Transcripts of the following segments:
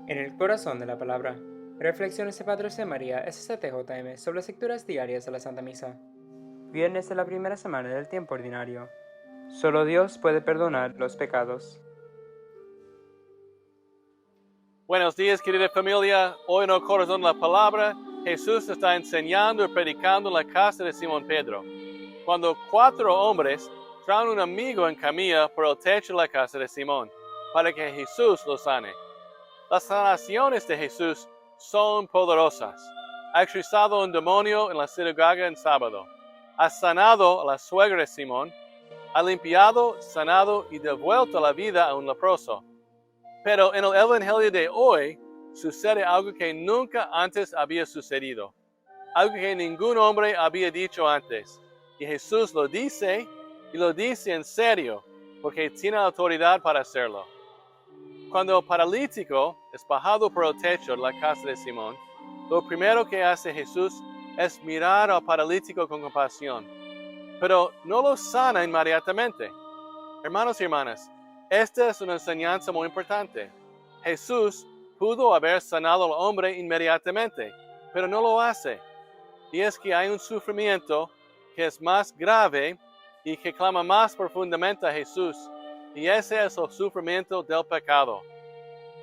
En el Corazón de la Palabra. Reflexiones de Padre José María, SCTJM, sobre las lecturas diarias de la Santa Misa. Viernes de la primera semana del tiempo ordinario. Solo Dios puede perdonar los pecados. Buenos días, querida familia. Hoy en el Corazón de la Palabra, Jesús está enseñando y predicando en la casa de Simón Pedro. Cuando 4 hombres traen un amigo en camilla por el techo de la casa de Simón, para que Jesús lo sane. Las sanaciones de Jesús son poderosas. Ha expulsado un demonio en la sinagoga en sábado. Ha sanado a la suegra de Simón. Ha limpiado, sanado y devuelto la vida a un leproso. Pero en el Evangelio de hoy sucede algo que nunca antes había sucedido. Algo que ningún hombre había dicho antes. Y Jesús lo dice, y lo dice en serio, porque tiene la autoridad para hacerlo. Cuando el paralítico es bajado por el techo de la casa de Simón, lo primero que hace Jesús es mirar al paralítico con compasión. Pero no lo sana inmediatamente. Hermanos y hermanas, esta es una enseñanza muy importante. Jesús pudo haber sanado al hombre inmediatamente, pero no lo hace. Y es que hay un sufrimiento que es más grave y que clama más profundamente a Jesús. Y ese es el sufrimiento del pecado.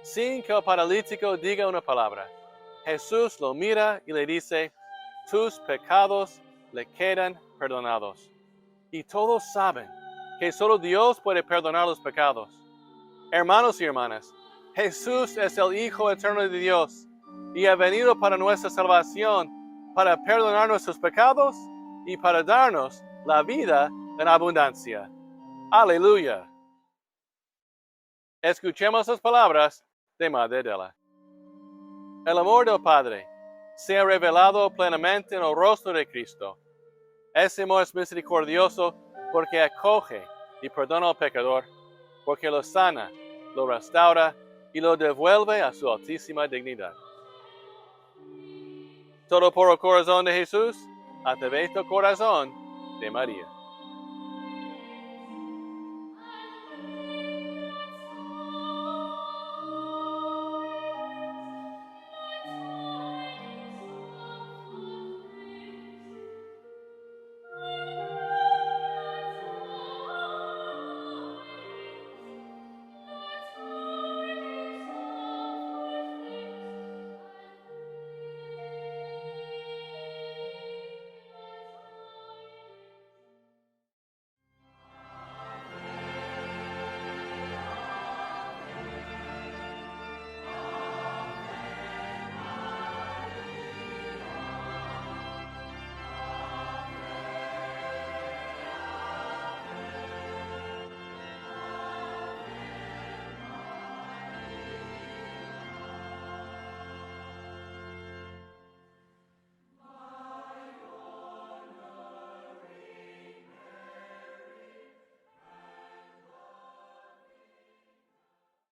Sin que el paralítico diga una palabra, Jesús lo mira y le dice, tus pecados le quedan perdonados. Y todos saben que solo Dios puede perdonar los pecados. Hermanos y hermanas, Jesús es el Hijo eterno de Dios y ha venido para nuestra salvación, para perdonar nuestros pecados y para darnos la vida en abundancia. Aleluya. Escuchemos las palabras de Madre Adela. El amor del Padre se ha revelado plenamente en el rostro de Cristo. Ese amor es misericordioso porque acoge y perdona al pecador, porque lo sana, lo restaura y lo devuelve a su altísima dignidad. Todo por el corazón de Jesús, a través del corazón de María.